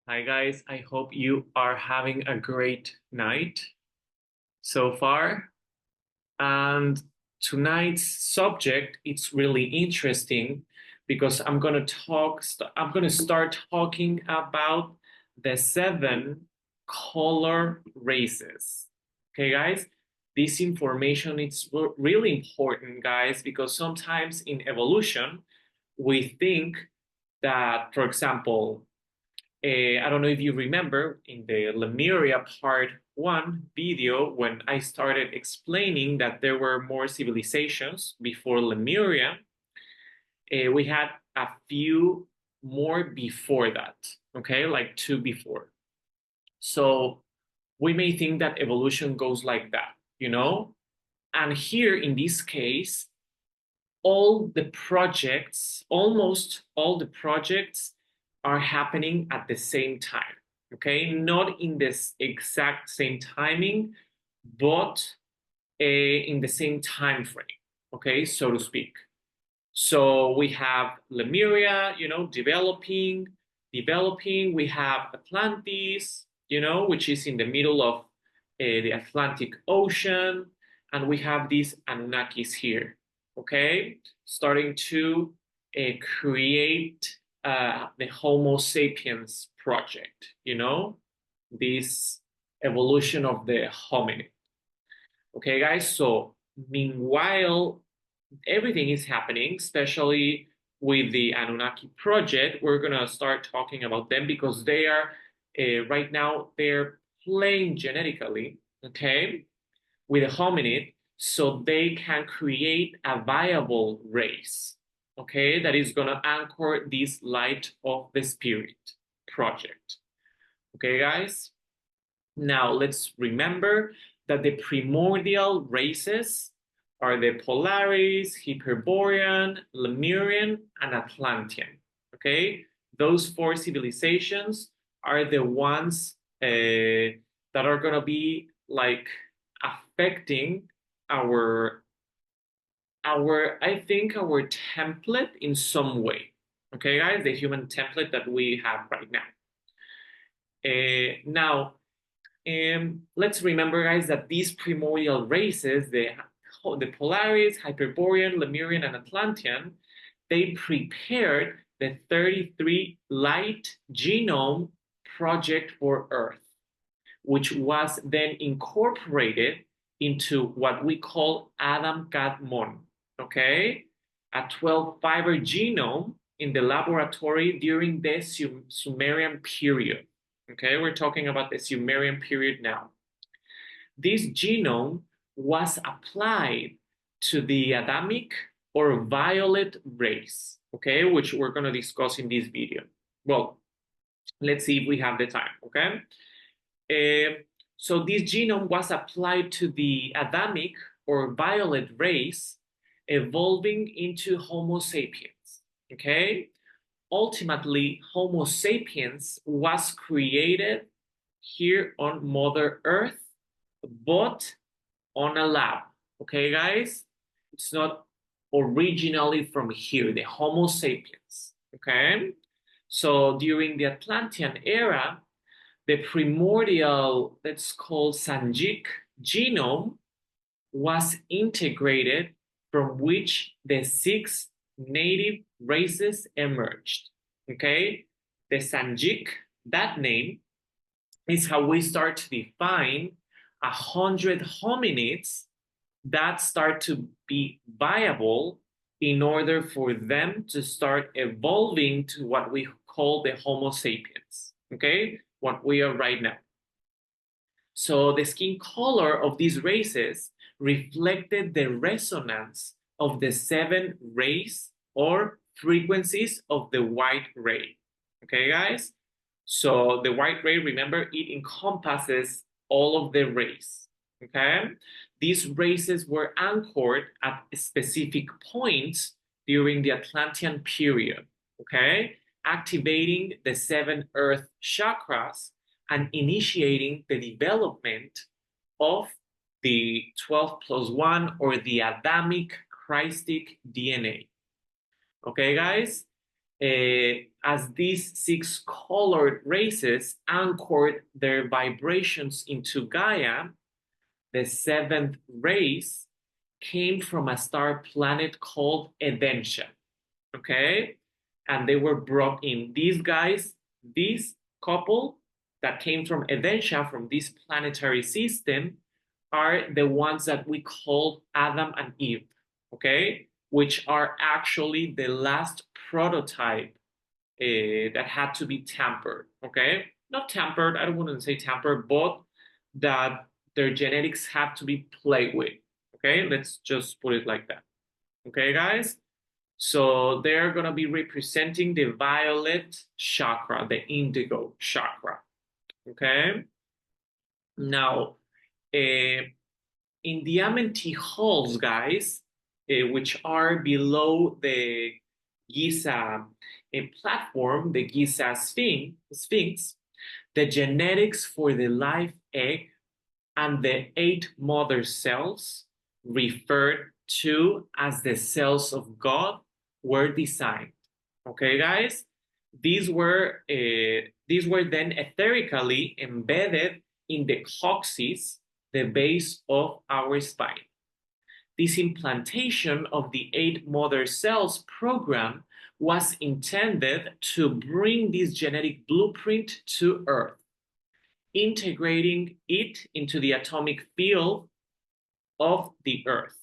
Hi guys, I hope you are having a great night so far. And tonight's subject, it's really interesting because I'm gonna start talking about the seven color races. Okay, guys? This information is really important, guys, because sometimes in evolution, we think that, for example, I don't know if you remember in the Lemuria part one video when I started explaining that there were more civilizations before Lemuria, we had a few more before that, okay, like two before. So we may think that evolution goes like that. And here in this case, almost all the projects are happening at the same time. Okay, not in this exact same timing, but in the same time frame. Okay, so to speak. So we have Lemuria, developing. We have Atlantis, which is in the middle of the Atlantic Ocean, and we have these Anunnakis here, okay, starting to create the Homo sapiens project, this evolution of the hominid. Okay, guys, so meanwhile, everything is happening, especially with the Anunnaki project. We're gonna start talking about them because they are right now they're playing genetically, okay, with a hominid, so they can create a viable race, okay, that is gonna anchor this light of the spirit project. Okay, guys. Now let's remember that the primordial races are the Polaris, Hyperborean, Lemurian, and Atlantean. Okay, those four civilizations are the ones that are gonna be like affecting our I think our template in some way. Okay, guys, the human template that we have right now. Now, let's remember, guys, that these primordial races, the Polaris, Hyperborean, Lemurian, and Atlantean, they prepared the 33 light genome project for Earth, which was then incorporated into what we call Adam Kadmon, okay? A 12 fiber genome in the laboratory during the Sumerian period. Okay, we're talking about the Sumerian period now. This genome was applied to the Adamic or violet race, okay, which we're going to discuss in this video. Well, let's see if we have the time, okay? So this genome was applied to the Adamic or violet race, evolving into Homo sapiens, okay? Ultimately, Homo sapiens was created here on Mother Earth, but on a lab. Okay, guys? It's not originally from here, the Homo sapiens. Okay? So during the Atlantean era, the primordial, let's call Sanjic genome was integrated, from which the six native races emerged. Okay, the Sanjic, that name, is how we start to define 100 hominids that start to be viable in order for them to start evolving to what we call the Homo sapiens, okay, what we are right now. So the skin color of these races reflected the resonance of the seven rays or frequencies of the white ray. Okay, guys? So the white ray, remember, it encompasses all of the rays. Okay? These races were anchored at specific points during the Atlantean period. Okay? Activating the seven earth chakras and initiating the development of the 12 plus 1 or the Adamic Christic DNA. Okay, guys? as these six colored races anchored their vibrations into Gaia, the seventh race came from a star planet called Edensha, okay? And they were brought in. These guys, this couple that came from Edensha, from this planetary system, are the ones that we call Adam and Eve, okay? Which are actually the last prototype that had to be tampered, okay? Not tampered, I don't want to say tampered, but that their genetics have to be played with, okay? Let's just put it like that, okay, guys? So they're going to be representing the violet chakra, the indigo chakra, okay? Now, in the amenity halls, guys, which are below the Giza platform, the Giza Sphinx, the genetics for the live egg and the 8 mother cells, referred to as the cells of God, were designed. Okay, guys? These were then etherically embedded in the coccyx, the base of our spine. This implantation of the 8 mother cells program was intended to bring this genetic blueprint to Earth, integrating it into the atomic field of the Earth,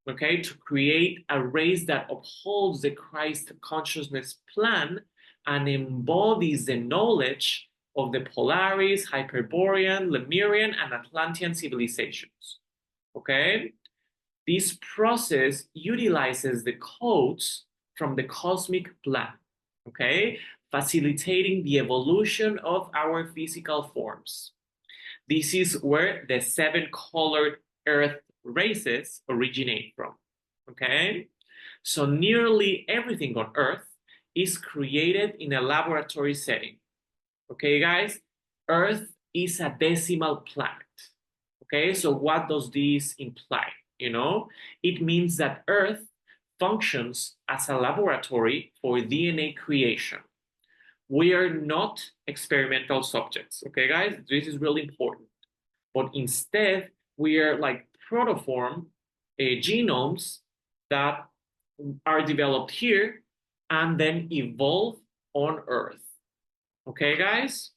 okay, to create a race that upholds the Christ consciousness plan and embodies the knowledge of the Polaris, Hyperborean, Lemurian, and Atlantean civilizations, okay? This process utilizes the codes from the cosmic plan, okay, facilitating the evolution of our physical forms. This is where the 7 colored Earth races originate from, okay? So nearly everything on Earth is created in a laboratory setting, okay, guys? Earth is a decimal planet, okay? So what does this imply? You know, it means that Earth functions as a laboratory for DNA creation. We are not experimental subjects, okay, guys? This is really important. But instead, we are like protoform genomes that are developed here and then evolve on Earth. Okay, guys?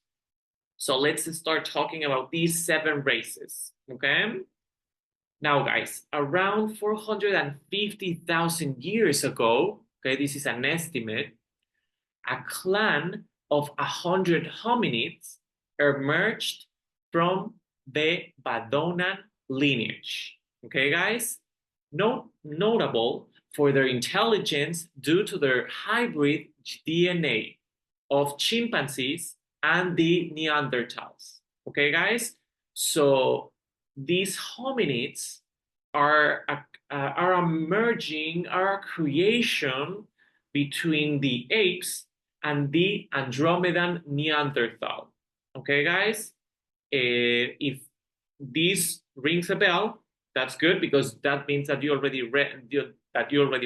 So let's start talking about these 7 races, okay? Now, guys, around 450,000 years ago, okay, this is an estimate, a clan of 100 hominids emerged from the Badonan lineage. Okay, guys? Notable for their intelligence due to their hybrid DNA of chimpanzees and the Neanderthals. Okay, guys? So these hominids are emerging, are a creation between the apes and the Andromedan Neanderthal. Okay, guys? If this rings a bell, that's good because that means that you already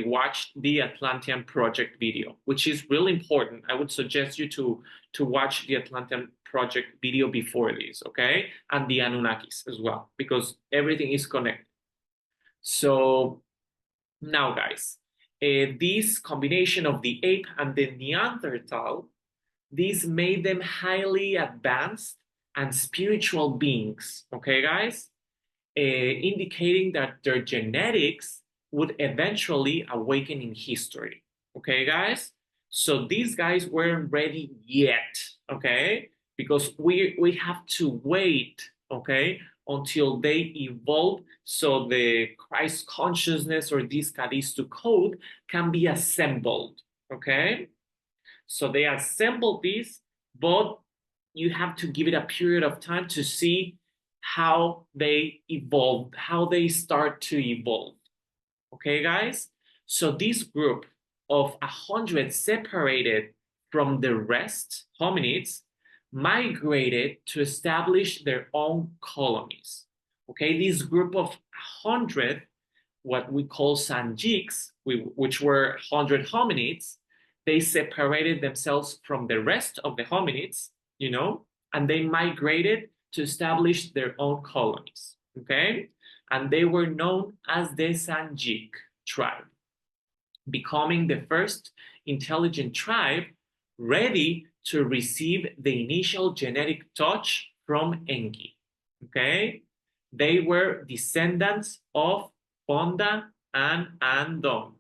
watched the Atlantean Project video, which is really important. I would suggest you to watch the Atlantean Project video before this, okay? And the Anunnakis as well, because everything is connected. So now, guys, this combination of the ape and the Neanderthal, this made them highly advanced and spiritual beings, okay, guys? Indicating that their genetics would eventually awaken in history, okay, guys? So these guys weren't ready yet, okay? Because we have to wait, okay, until they evolve so the Christ consciousness or this Callisto code can be assembled, okay? So they assemble this, but you have to give it a period of time to see how they evolve, how they start to evolve. Okay, guys? So this group of 100 separated from the rest hominids migrated to establish their own colonies. Okay, this group of 100, what we call Sanjiks, which were 100 hominids, they separated themselves from the rest of the hominids, and they migrated to establish their own colonies, okay? And they were known as the Sanjik tribe, becoming the first intelligent tribe ready to receive the initial genetic touch from Enki, okay? They were descendants of Ponda and Andon.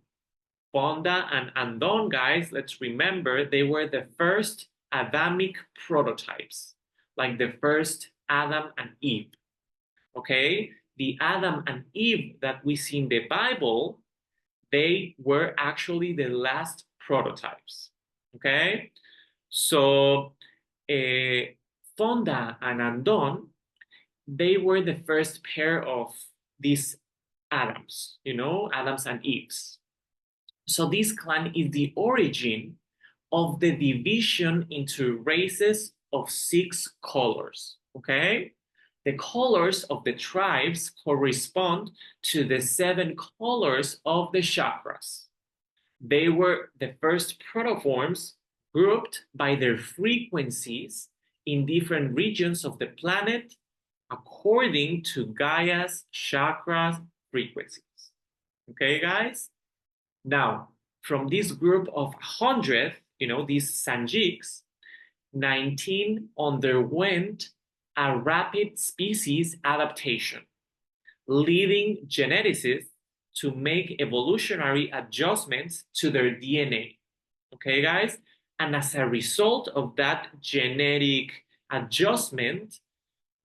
Ponda and Andon, guys, let's remember, they were the first Adamic prototypes, like the first Adam and Eve, okay? The Adam and Eve that we see in the Bible, they were actually the last prototypes, okay? So, Fonda and Andon, they were the first pair of these Adams, Adams and Eves. So this clan is the origin of the division into races of 6 colors, okay? The colors of the tribes correspond to the 7 colors of the chakras. They were the first protoforms grouped by their frequencies in different regions of the planet according to Gaia's chakra frequencies. Okay, guys? Now, from this group of 100, these Sanjiks, 19 underwent a rapid species adaptation, leading geneticists to make evolutionary adjustments to their DNA. Okay, guys? And as a result of that genetic adjustment,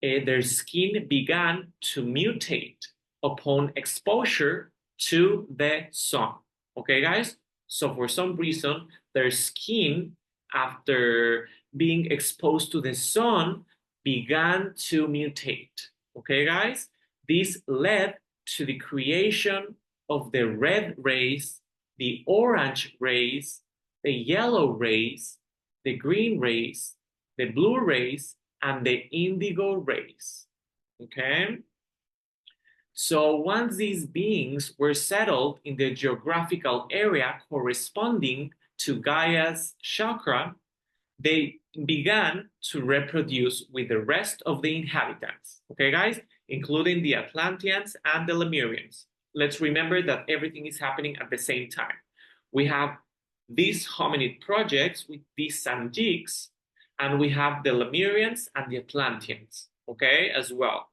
their skin began to mutate upon exposure to the sun. Okay, guys? So for some reason, their skin, after being exposed to the sun, began to mutate. Okay, guys? This led to the creation of the red race, the orange race, the yellow race, the green race, the blue race, and the indigo race. Okay? So once these beings were settled in the geographical area corresponding to Gaia's chakra, they began to reproduce with the rest of the inhabitants, okay, guys, including the Atlanteans and the Lemurians. Let's remember that everything is happening at the same time. We have these hominid projects with these Sanjiks, and we have the Lemurians and the Atlanteans, okay, as well.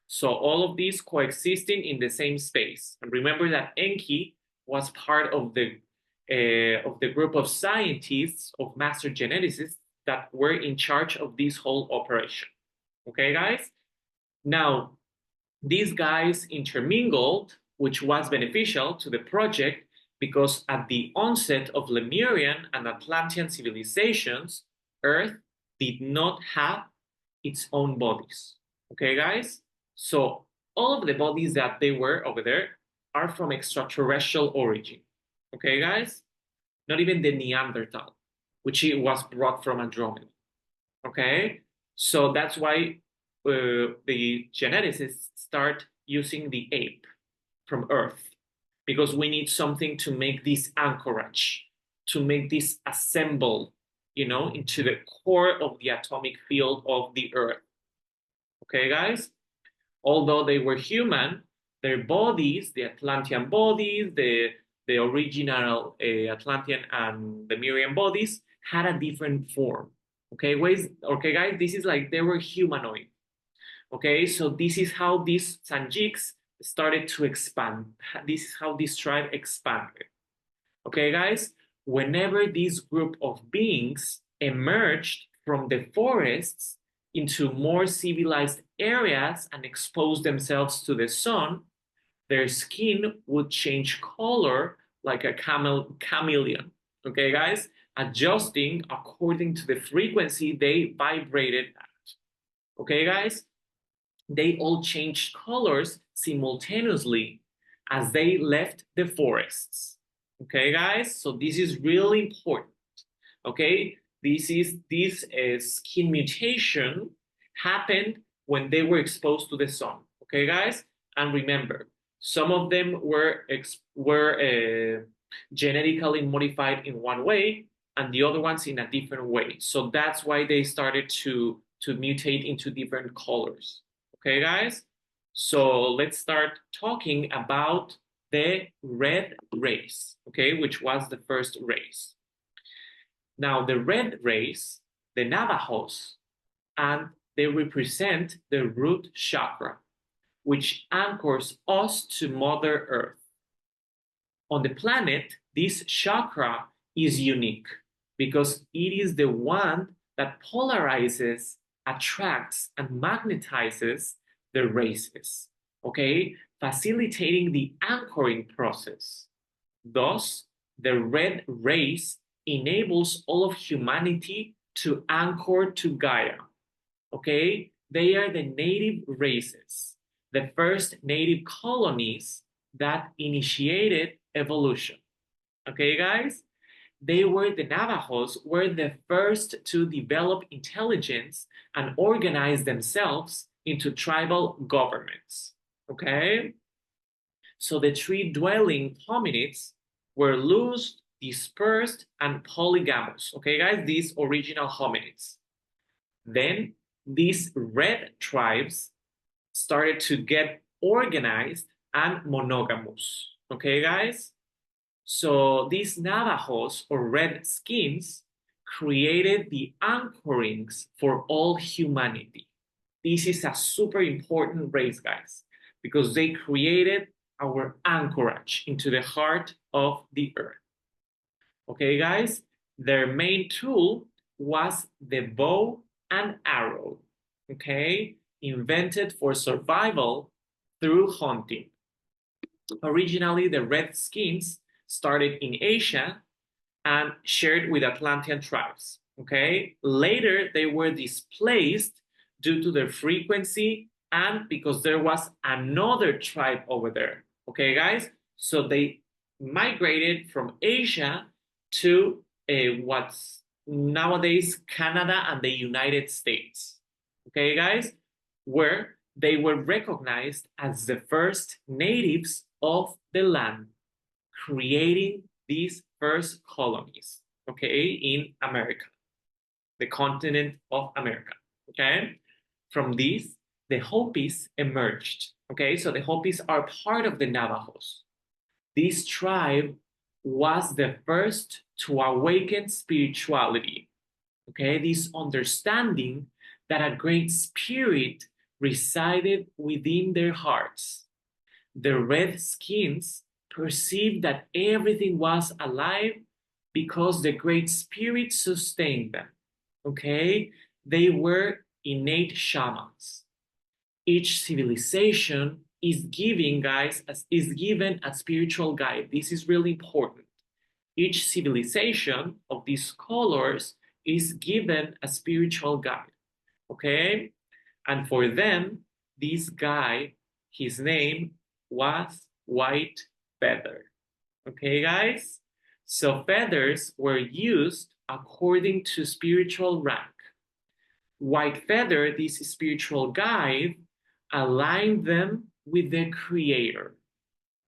So all of these coexisting in the same space. And remember that Enki was part of the group of scientists, of master geneticists that were in charge of this whole operation. Okay, guys? Now, these guys intermingled, which was beneficial to the project because at the onset of Lemurian and Atlantean civilizations, Earth did not have its own bodies. Okay, guys? So all of the bodies that they were over there are from extraterrestrial origin. Okay, guys? Not even the Neanderthal, which was brought from Andromeda. Okay? So that's why the geneticists start using the ape from Earth, because we need something to make this anchorage, to make this assemble, into the core of the atomic field of the Earth. Okay, guys? Although they were human, their bodies, the Atlantean bodies, the original Atlantean and Lemurian bodies had a different form. Okay, guys, this is like they were humanoid. Okay, so this is how these Sanjiks started to expand. This is how this tribe expanded. Okay, guys, whenever this group of beings emerged from the forests into more civilized areas and exposed themselves to the sun, their skin would change color like a chameleon. Okay, guys? Adjusting according to the frequency they vibrated at. Okay, guys? They all changed colors simultaneously as they left the forests. Okay, guys? So this is really important. Okay? This skin mutation happened when they were exposed to the sun. Okay, guys? And remember, some of them were genetically modified in one way and the other ones in a different way. So that's why they started to mutate into different colors. Okay, guys? So let's start talking about the red race, okay, which was the first race. Now, the red race, the Navajos, and they represent the root chakra, which anchors us to Mother Earth. On the planet, this chakra is unique because it is the one that polarizes, attracts, and magnetizes the races, okay, facilitating the anchoring process. Thus, the red race enables all of humanity to anchor to Gaia, okay? They are the native races, the first native colonies that initiated evolution. Okay, guys? The Navajos were the first to develop intelligence and organize themselves into tribal governments. Okay? So the tree-dwelling hominids were loose, dispersed, and polygamous. Okay, guys? These original hominids. Then these red tribes started to get organized and monogamous. Okay, guys? So these Navajos or red skins created the anchorings for all humanity. This is a super important race, guys, because they created our anchorage into the heart of the earth. Okay, guys? Their main tool was the bow and arrow, okay? Invented for survival through hunting. Originally, the Redskins started in Asia and shared with Atlantean tribes, okay? Later, they were displaced due to their frequency and because there was another tribe over there, okay, guys? So they migrated from Asia to what's nowadays Canada and the United States, okay, guys? Where they were recognized as the first natives of the land, creating these first colonies, okay, in America, the continent of America, okay? From these, the Hopis emerged, okay? So the Hopis are part of the Navajos. This tribe was the first to awaken spirituality, okay? This understanding that a great spirit resided within their hearts. The Redskins perceived that everything was alive because the Great Spirit sustained them, okay? They were innate shamans. Each civilization is given, guys, is given a spiritual guide. This is really important. Each civilization of these colors is given a spiritual guide, okay? And for them, this guy, his name was White Feather. Okay, guys? So feathers were used according to spiritual rank. White Feather, this spiritual guide, aligned them with the Creator,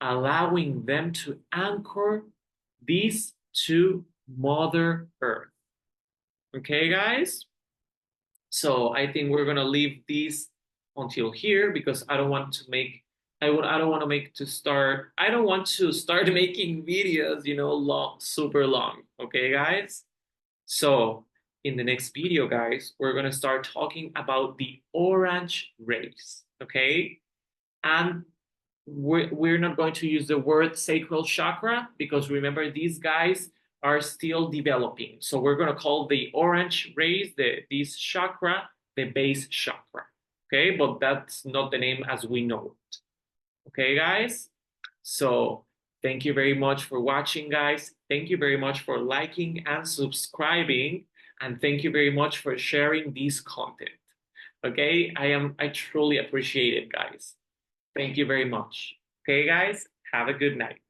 allowing them to anchor these to Mother Earth. Okay, guys? So I think we're gonna leave this until here because I don't want to start making videos, long, super long. Okay, guys? So in the next video, guys, we're gonna start talking about the orange race, okay? And we're not going to use the word sacral chakra because remember, these guys are still developing. So we're going to call the orange race, this chakra, the base chakra. Okay, but that's not the name as we know it. Okay, guys? So thank you very much for watching, guys. Thank you very much for liking and subscribing. And thank you very much for sharing this content. Okay, I truly appreciate it, guys. Thank you very much. Okay, guys, have a good night.